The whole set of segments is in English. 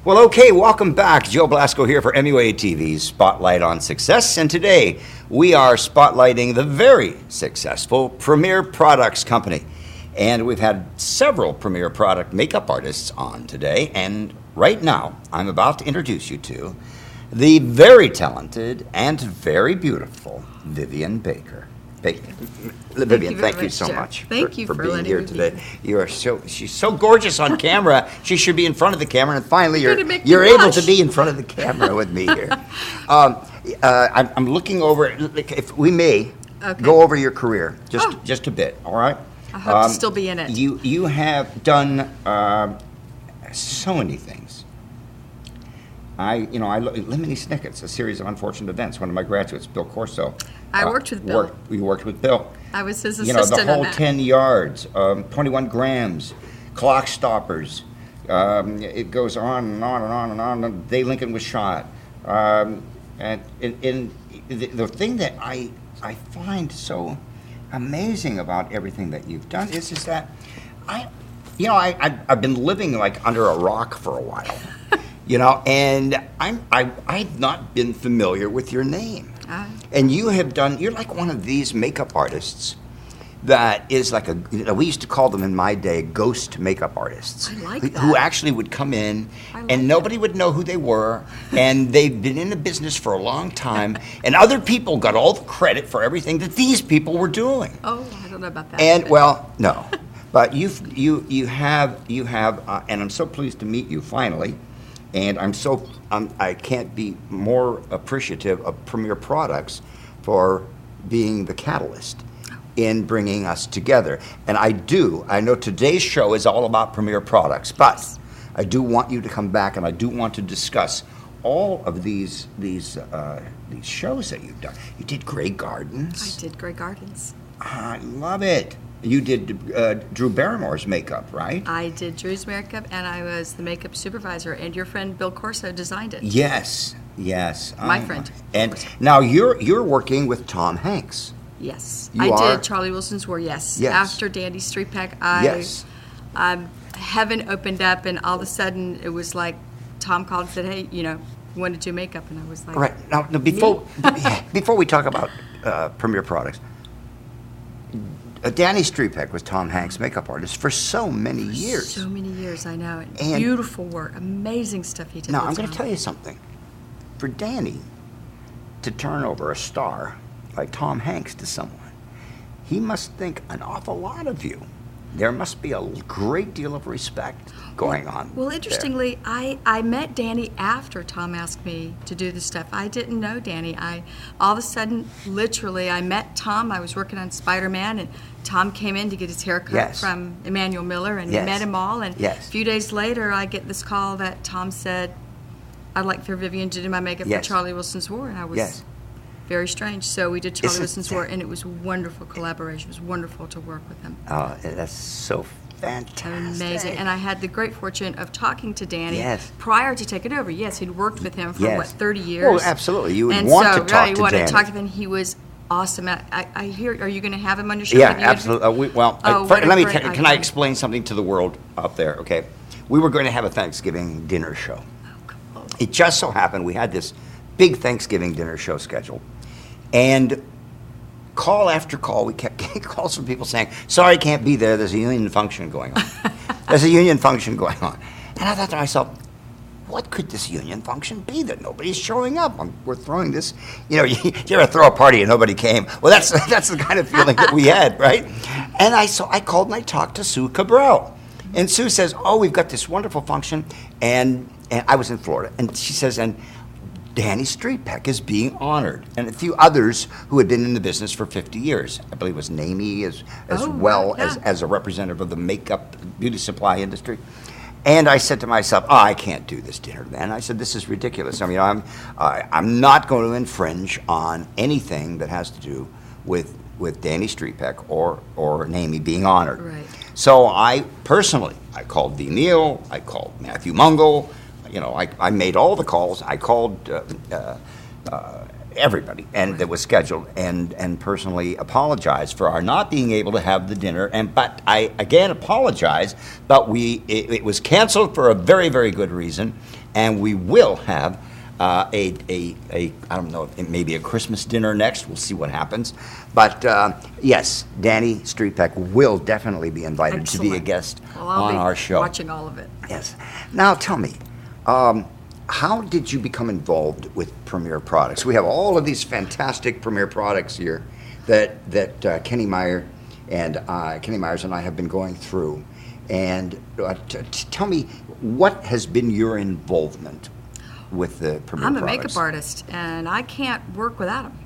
Well, okay, welcome back. Joe Blasco here for MUA TV's Spotlight on Success. And today we are spotlighting the very successful Premier Products Company. And we've had several Premier Product makeup artists on today. And right now, I'm about to introduce you to the very talented and very beautiful Vivian Baker. Vivian, thank you so much for being here today. She's so gorgeous on camera. She should be in front of the camera, and finally you're able to be in front of the camera with me here. I'm looking over, if we may, go over your career just a bit, all right? I hope to still be in it. You have done so many things. Lemony Snicket's, a series of unfortunate events. One of my graduates, Bill Corso. I worked with Bill. We worked with Bill. I was his assistant. The whole 10 yards, 21 grams, clock stoppers. It goes on and on and on and on. The day Lincoln was shot. And the thing that I find so amazing about everything that you've done is that I've been living like under a rock for a while. And I've not been familiar with your name. And you're like one of these makeup artists that is like we used to call them in my day ghost makeup artists. I like that. Who actually would come in and nobody would know who they were, and they've been in the business for a long time, and other people got all the credit for everything that these people were doing. Oh, I don't know about that. And well, no. But you have, and I'm so pleased to meet you finally. And I can't be more appreciative of Premier Products for being the catalyst in bringing us together. And I know today's show is all about Premier Products, but I do want you to come back and I do want to discuss all of these shows that you've done. You did Grey Gardens. I did Grey Gardens. I love it. You did Drew Barrymore's makeup, right? I did Drew's makeup, and I was the makeup supervisor, and your friend Bill Corso designed it. Yes. My friend. And now you're working with Tom Hanks. Yes. I did Charlie Wilson's War, yes. After Dandy Streetpack, heaven opened up, and all of a sudden it was like Tom called and said, hey, you want to do makeup? And I was like, right. Now before we talk about Premier Products, Danny Streetpack was Tom Hanks' makeup artist for so many years. So many years, I know. And beautiful work, amazing stuff he did. Now, I'm going to tell you something. For Danny to turn over a star like Tom Hanks to someone, he must think an awful lot of you. There must be a great deal of respect going on. Well, interestingly, I met Danny after Tom asked me to do this stuff. I didn't know Danny. All of a sudden, literally, I met Tom. I was working on Spider-Man, and Tom came in to get his hair cut from Emmanuel Miller, and met him all. And a few days later, I get this call that Tom said, I'd like for Vivian to do my makeup for Charlie Wilson's War. And I was very strange. So we did Charlie Wilson's War, and it was a wonderful collaboration. It was wonderful to work with him. Oh, that's so fantastic. Amazing. And I had the great fortune of talking to Danny prior to taking over. Yes, he'd worked with him for, 30 years? Well, absolutely. You would want to talk to Danny. And so, wanted to talk to him. He was awesome. I hear, are you going to have him on your show? Yeah, absolutely. Can I explain something to the world out there, okay? We were going to have a Thanksgiving dinner show. It just so happened we had this big Thanksgiving dinner show scheduled. And call after call, we kept getting calls from people saying, sorry, can't be there. There's a union function going on. And I thought to myself, what could this union function be that nobody's showing up? We're throwing this, you ever throw a party and nobody came? Well, that's the kind of feeling that we had, right? And I called and I talked to Sue Cabral. And Sue says, we've got this wonderful function. And I was in Florida. And she says, and Danny Streetpack is being honored, and a few others who had been in the business for 50 years. I believe it was Namie as a representative of the makeup beauty supply industry. And I said to myself, I can't do this dinner then. I said, this is ridiculous. I mean, I'm not going to infringe on anything that has to do with Danny Streetpack or Namie being honored. Right. So I called V. Neal, I called Matthew Mungle. I made all the calls. I called everybody, and that was scheduled, and personally apologize for our not being able to have the dinner. But I again apologize, but it was canceled for a very, very good reason, and we will have I don't know, maybe a Christmas dinner next. We'll see what happens. But yes, Danny Streetbeck will definitely be invited to be a guest on our show. Watching all of it. Yes. Now tell me, how did you become involved with Premier Products? We have all of these fantastic Premier products here that Kenny Myers and I have been going through. And tell me, what has been your involvement with the Premier I'm a products? makeup artist, and I can't work without them.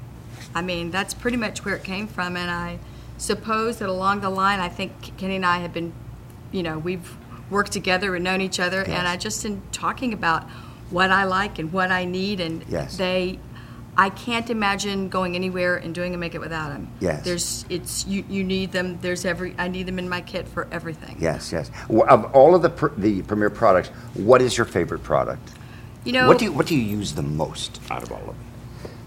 I mean, that's pretty much where it came from, and I suppose that along the line, I think Kenny and I have been, we've worked together and known each other, Yes. and I just in talking about what I like and what I need, and Yes. I can't imagine going anywhere and doing a makeup without them. Yes. You need them. I need them in my kit for everything. Yes, yes. Of all of the Premier products, what is your favorite product? What do you use the most out of all of them?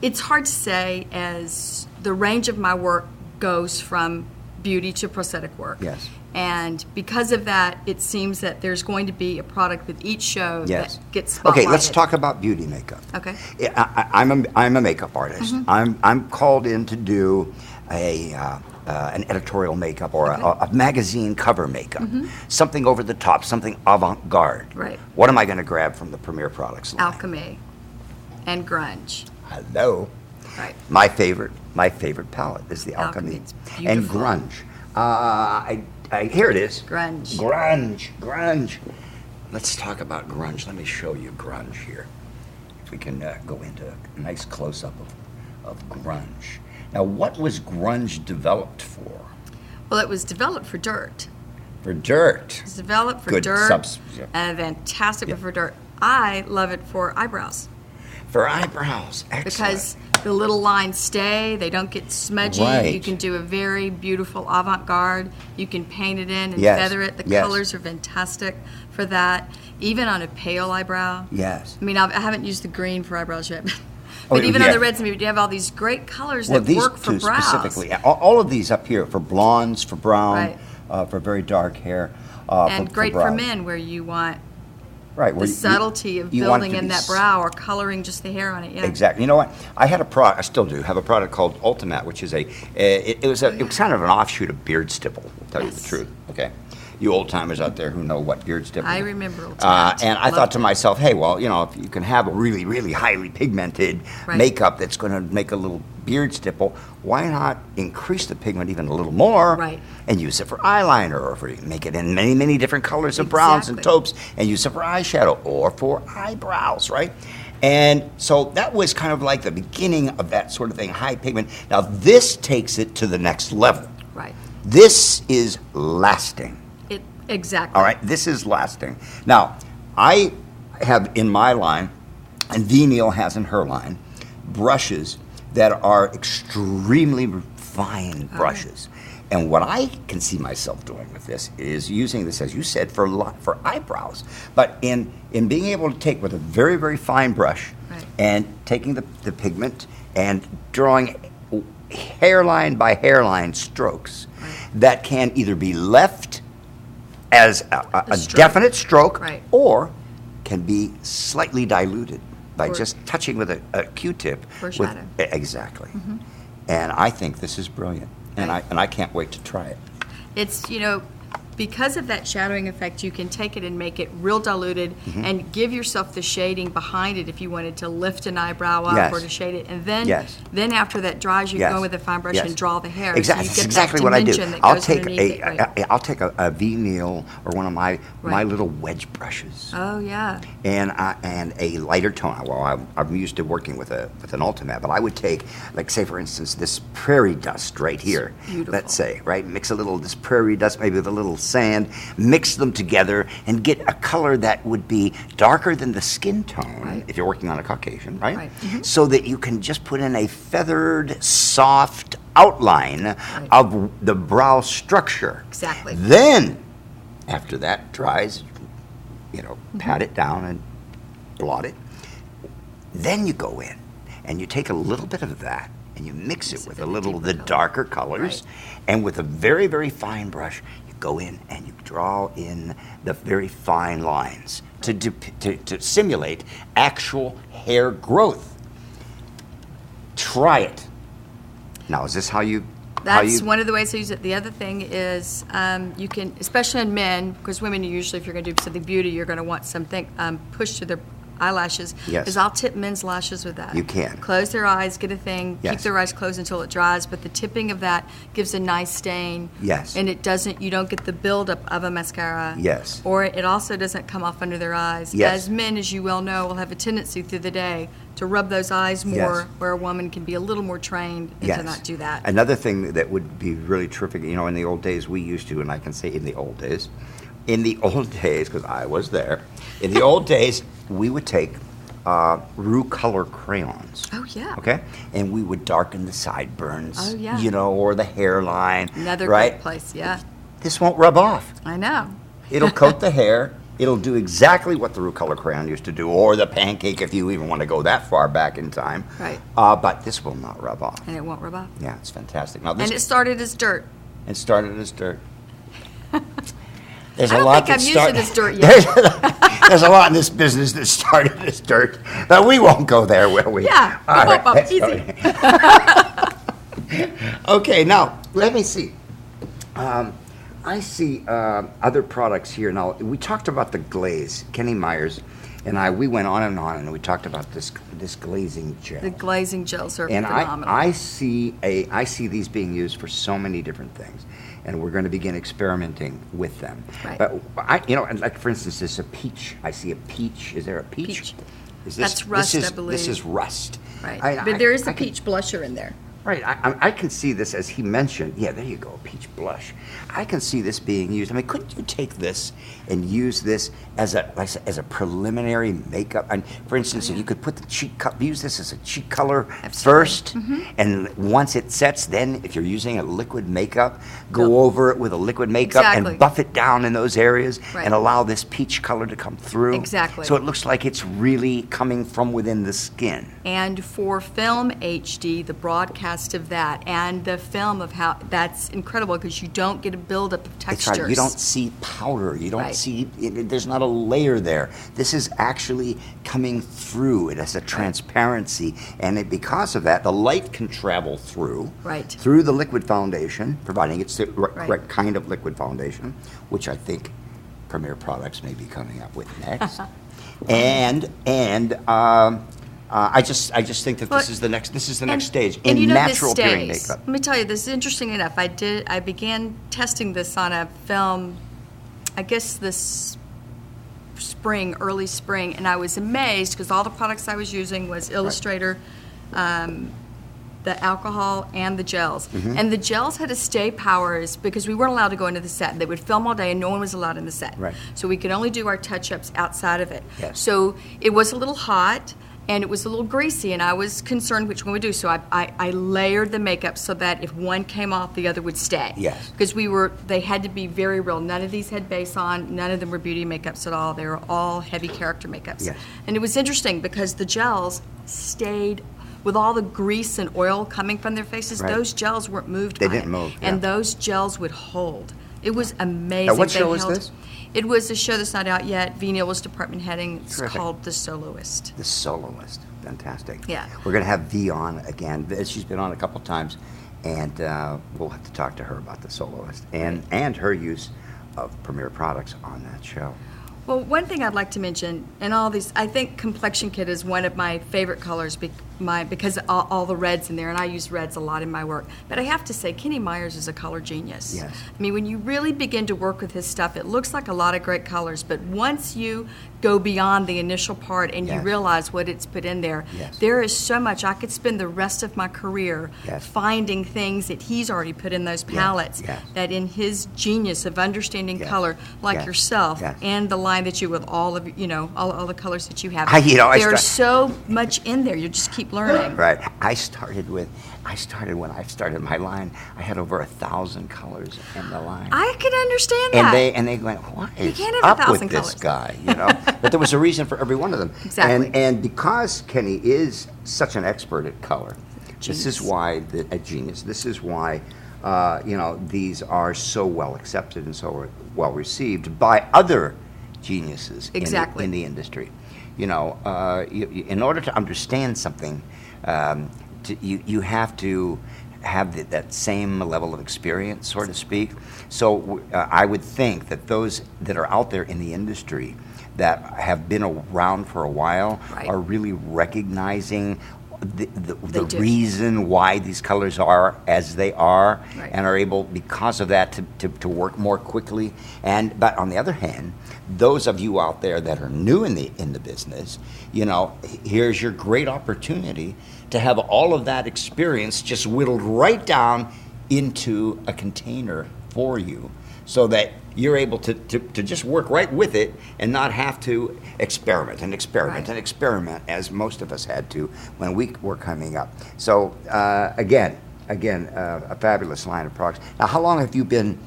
It's hard to say, as the range of my work goes from beauty to prosthetic work. Yes. And because of that, it seems that there's going to be a product with each show Yes. that gets spotlighted. Okay, let's talk about beauty makeup. Okay. I'm a makeup artist. Mm-hmm. I'm called in to do an editorial makeup or a magazine cover makeup, something over the top, something avant-garde. Right. What am I going to grab from the Premier Products line? Alchemy and grunge. Hello. Right. My favorite palette is the Alchemy. It's And beautiful. grunge. Here it is. Grunge. Grunge. Let's talk about grunge. Let me show you grunge here. If we can go into a nice close-up of grunge. Now, what was grunge developed for? Well, it was developed for dirt. For dirt. It was developed for Good dirt. yeah. And a fantastic one for dirt. I love it for eyebrows. For eyebrows. Excellent. Because the little lines stay, they don't get smudgy. Right. You can do a very beautiful avant-garde. You can paint it in and Yes. feather it. The Yes. colors are fantastic for that. Even on a pale eyebrow. Yes. I mean, I haven't used the green for eyebrows yet. But even on the reds, maybe you have all these great colors that these work for two brows. specifically. All of these up here for blondes, for brown, Right. for very dark hair. And great for brows. men, where you want Right. the subtlety of building in that brow or coloring just the hair on it. Yeah. Exactly. You know what? I had a product. I still do have a product called Ultimate, which is it was kind of an offshoot of Beard Stipple. To tell you the Yes. truth. Okay. You old timers out there who know what Beard Stipple. I remember Ultimate. And I thought Loved to it. myself, hey, well, if you can have a really, really highly pigmented Right. makeup that's going to make a little beard stipple, why not increase the pigment even a little more Right. and use it for eyeliner, or for make it in many, many different colors of browns and Exactly. taupes, and use it for eyeshadow or for eyebrows, right? And so that was kind of like the beginning of that sort of thing, high pigment. Now this takes it to the next level. Right. This is lasting. Exactly. All right, this is lasting. Now, I have in my line, and V. Neal has in her line, brushes that are extremely fine brushes. And what I can see myself doing with this is using this, as you said, for eyebrows. But in being able to take with a very, very fine brush Right. and taking the pigment and drawing hairline by hairline strokes that can either be left as a stroke. definite stroke, Right. or can be slightly diluted by Or- just touching with a Q-tip. Foreshadow. Exactly. And I think this is brilliant, and Right. I can't wait to try it. It's, because of that shadowing effect, you can take it and make it real diluted and give yourself the shading behind it if you wanted to lift an eyebrow up Yes. or to shade it. And then, Yes. then after that dries, you Yes. go with a fine brush Yes. and draw the hair. Exactly. So you That's get exactly that what I do. dimension that I'll goes take underneath it, right. I'll take a V. Neal or one of my Right. little wedge brushes. Oh, yeah. And a lighter tone. Well, I'm used to working with an Ultimate, but I would take, like, say for instance, this prairie dust right here. beautiful. Let's say, right? Mix a little this prairie dust maybe with a little sand. Mix them together and get a color that would be darker than the skin tone Right. if you're working on a Caucasian, right? Right. So that you can just put in a feathered, soft outline of the brow structure. Exactly. Then, after that dries, pat it down and blot it. Then you go in and you take a little bit of that and you mix it with a the little of the deeper darker colors, and with a very, very fine brush, you go in and you draw in the very fine lines to simulate actual hair growth. Try it. Now, is this how you... That's one of the ways I use it. The other thing is you can, especially in men, because women usually, if you're going to do something beauty, you're going to want something pushed to their eyelashes. Yes. Is I'll tip men's lashes with that. You can. Close their eyes, get a thing, Yes. keep their eyes closed until it dries, but the tipping of that gives a nice stain. Yes. And it doesn't, you don't get the buildup of a mascara. Yes. Or it also doesn't come off under their eyes. Yes. As men, as you well know, will have a tendency through the day to rub those eyes more, Yes. where a woman can be a little more trained and to not do that. Another thing that would be really terrific, you know, in the old days we used to, and I can say in the old days, because I was there, in the old days, we would take Rue color crayons. Oh, yeah. Okay? And we would darken the sideburns. Oh, yeah. You know, or the hairline. Another right? great place, yeah. This won't rub off. I know. It'll coat the hair. It'll do exactly what the Rue color crayon used to do, or the pancake if you even want to go that far back in time. Right. But this will not rub off. And it won't rub off. Yeah, it's fantastic. Now, this And it started as dirt. It started as dirt. There's I a don't lot think that I've used it as dirt yet. There's a lot in this business that started as dirt, but we won't go there, will we? Yeah. All right, Up, let's easy. go. Okay, now let me see. I see other products here. Now we talked about the glaze. Kenny Myers and we went on, and we talked about this glazing gel. The glazing gels are And phenomenal. I see these being used for so many different things, and we're going to begin experimenting with them. Right. But and like for instance, there's a peach. I see a peach. Is there a peach? Peach. Is That's rust, this is, I believe. This is rust. Right. But there is a peach blusher in there. Right. I can see this, as he mentioned. Yeah, there you go, peach blush. I can see this being used. I mean, couldn't you take this and use this as a preliminary makeup? And for instance, if you could put the cheek use this as a cheek color first, and once it sets, then if you're using a liquid makeup, go over it with a liquid makeup and buff it down in those areas, and allow this peach color to come through. Exactly. So it looks like it's really coming from within the skin. And for film HD, the broadcast of that and the film of how that's incredible, because you don't get a buildup of textures. That's right. You don't see powder. You don't see. There's not a layer there. This is actually coming through. It has a transparency, and because of that, the light can travel through. Right. Through the liquid foundation, providing it's the correct kind of liquid foundation, which I think Premier Products may be coming up with next. I just think that this is the next stage in natural appearing makeup. Let me tell you, this is interesting enough. I began testing this on a film, I guess this spring, early spring, and I was amazed because all the products I was using was Illustrator, the alcohol, and the gels. And the gels had to stay powers because we weren't allowed to go into the set. They would film all day and no one was allowed in the set. Right. So we could only do our touch-ups outside of it. Yes. So it was a little hot and it was a little greasy, and I was concerned which one would do. So I layered the makeup so that if one came off, the other would stay. Yes. Because they had to be very real. None of these had base on. None of them were beauty makeups at all. They were all heavy character makeups. Yes. And it was interesting because the gels stayed, with all the grease and oil coming from their faces, those gels weren't moved by it. They didn't move, And those gels would hold. It was amazing. Now, what show was this? It was a show that's not out yet. V. Neal was department heading. It's Terrific. called The Soloist. The Soloist. Fantastic. Yeah. We're going to have V on again. She's been on a couple times, and we'll have to talk to her about The Soloist and her use of Premier Products on that show. Well, one thing I'd like to mention, and all these, I think Complexion Kit is one of my favorite colors because all the reds in there, and I use reds a lot in my work. But I have to say, Kenny Myers is a color genius. Yes. I mean, when you really begin to work with his stuff, it looks like a lot of great colors, but once you go beyond the initial part and you realize what it's put in there, there is so much. I could spend the rest of my career finding things that he's already put in those palettes that in his genius of understanding color, like yourself, and the line that you with all of all the colors that you have. There's so much in there. You just keep keep learning. Right. I started when I started my line. I had over 1,000 colors in the line. I can understand that. And they went, what is can't have up with 1,000 this colors. guy? You know. But there was a reason for every one of them. Exactly. And because Kenny is such an expert at color, Genius. this is why a genius. This is why these are so well accepted and so well received by other geniuses Exactly. in the industry. You know, in order to understand something, you have to have that same level of experience, so to speak. So I would think that those that are out there in the industry that have been around for a while Right. are really recognizing the do. reason why these colors are as they are, Right. and are able, because of that, to work more quickly. But on the other hand, those of you out there that are new in the business, you know, here's your great opportunity to have all of that experience just whittled right down into a container for you, so that you're able to just work right with it and not have to experiment and experiment Right. and experiment as most of us had to when we were coming up. So again, a fabulous line of products. Now, how long have you been?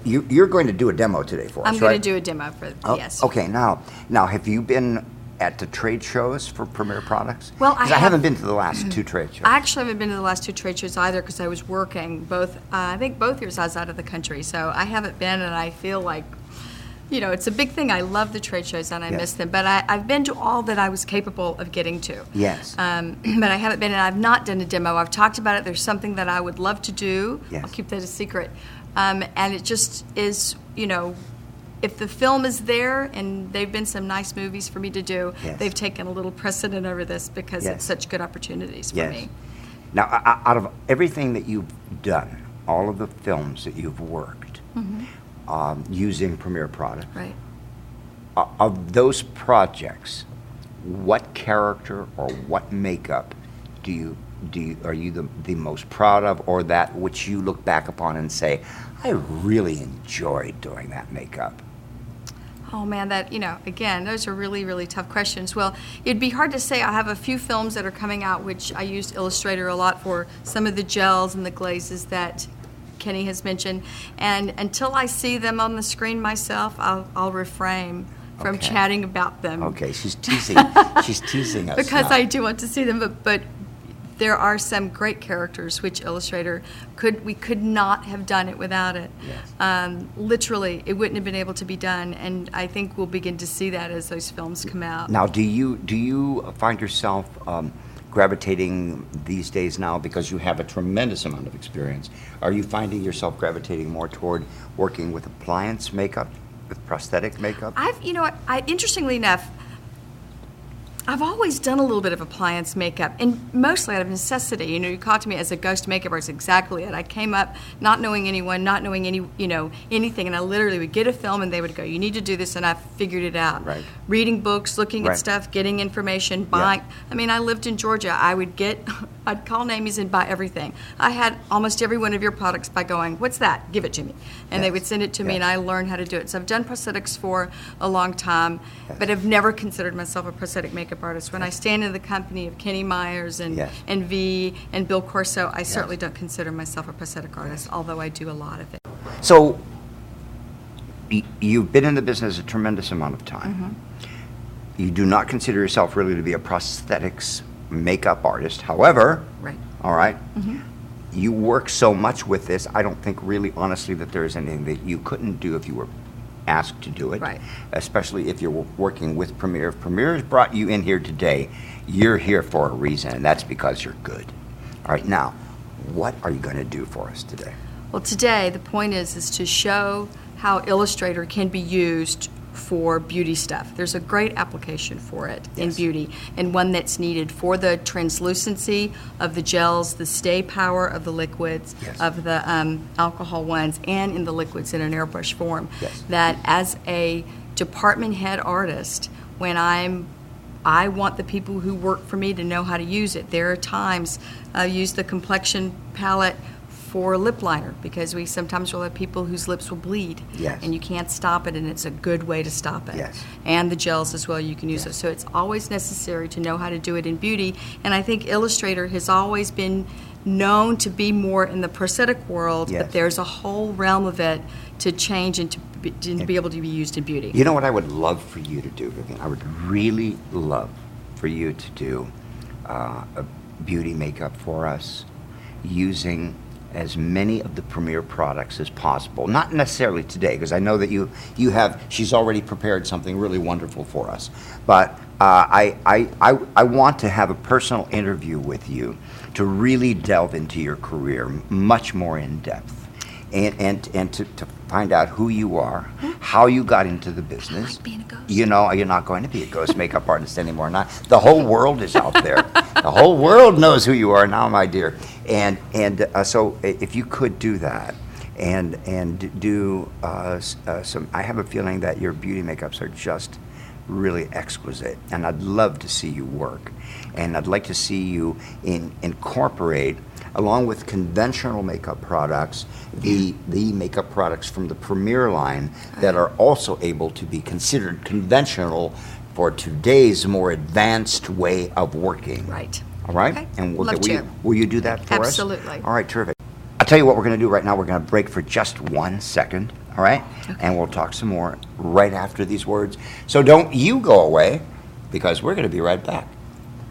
You're going to do a demo today for us, I'm right? going to do a demo for yes. Okay. Now, have you been at the trade shows for Premier products? Well, 'Cause I I haven't have- been to the last two trade shows. I actually haven't been to the last 2 trade shows either because I was working both. I think both years I was out of the country, so I haven't been, and I feel like, you know, it's a big thing. I love the trade shows and I Yes. miss them, but I've been to all that I was capable of getting to. Yes. But I haven't been, and I've not done a demo. I've talked about it. There's something that I would love to do. Yes. I'll keep that a secret. And it just is, you know, if the film is there, and they've been some nice movies for me to do, Yes. they've taken a little precedent over this because Yes. it's such good opportunities for Yes. me. Now, out of everything that you've done, all of the films that you've worked using Premier product, Right. of those projects, what character or what makeup are you the most proud of, or that which you look back upon and say, I really enjoyed doing that makeup? Oh man, that, you know, again, those are really, really tough questions. Well, it'd be hard to say. I have a few films that are coming out which I used Illustrator a lot for some of the gels and the glazes that Kenny has mentioned. And until I see them on the screen myself, I'll refrain from Okay. chatting about them. Okay, she's teasing. She's teasing us Because now. I do want to see them, but there are some great characters which Illustrator we could not have done it without it. Yes. Literally, it wouldn't have been able to be done, and I think we'll begin to see that as those films come out. Now, do you find yourself gravitating these days now, because you have a tremendous amount of experience? Are you finding yourself gravitating more toward working with appliance makeup, with prosthetic makeup? You know what, interestingly enough, I've always done a little bit of appliance makeup, and mostly out of necessity. You know, you called to me as a ghost makeup artist, exactly it. I came up not knowing anyone, not knowing anything, and I literally would get a film and they would go, you need to do this, and I figured it out. Right. Reading books, looking Right. at stuff, getting information, buying. I mean, I lived in Georgia. I'd call Namies and buy everything. I had almost every one of your products by going, what's that? Give it to me. And they Yes. would send it to me, Yes. and I learned how to do it. So I've done prosthetics for a long time, Yes. but I've never considered myself a prosthetic makeup artist. When I stand in the company of Kenny Myers and Yes. V and Bill Corso, I certainly don't consider myself a prosthetic artist, although I do a lot of it. So, you've been in the business a tremendous amount of time. Mm-hmm. You do not consider yourself really to be a prosthetics makeup artist. However, Right. all right, Mm-hmm. you work so much with this, I don't think really honestly that there is anything that you couldn't do if you were asked to do it. Right. Especially if you're working with Premier. If Premier has brought you in here today, you're here for a reason, and that's because you're good. All right, now, what are you going to do for us today? Well, today the point is to show how Illustrator can be used for beauty stuff. There's a great application for it in Yes. beauty, and one that's needed for the translucency of the gels, the stay power of the liquids, Yes. of the alcohol ones, and in the liquids in an airbrush form. Yes. That as a department head artist, when I want the people who work for me to know how to use it. There are times I use the complexion palette for lip liner, because we sometimes will have people whose lips will bleed. Yes. And you can't stop it, and it's a good way to stop it. Yes. And the gels as well, you can use those. So it's always necessary to know how to do it in beauty. And I think Illustrator has always been known to be more in the prosthetic world, Yes. but there's a whole realm of it to change and to be able to be used in beauty. You know what I would love for you to do, Vivian? I would really love for you to do a beauty makeup for us using as many of the Premier products as possible. Not necessarily today, because I know that she's already prepared something really wonderful for us. But I want to have a personal interview with you to really delve into your career much more in depth. And to find out who you are, how you got into the business. I like being a ghost. You know, you're not going to be a ghost makeup artist anymore. Not the whole world is out there. The whole world knows who you are now, my dear. And so if you could do that, and do some. I have a feeling that your beauty makeups are just really exquisite, and I'd love to see you work, and I'd like to see you incorporate, along with conventional makeup products, the makeup products from the Premier line that are also able to be considered conventional for today's more advanced way of working. Right. All right? Okay. And Will you do that for us? Absolutely. All right, terrific. I'll tell you what we're going to do right now. We're going to break for just 1 second, all right? Okay. And we'll talk some more right after these words. So don't you go away, because we're going to be right back.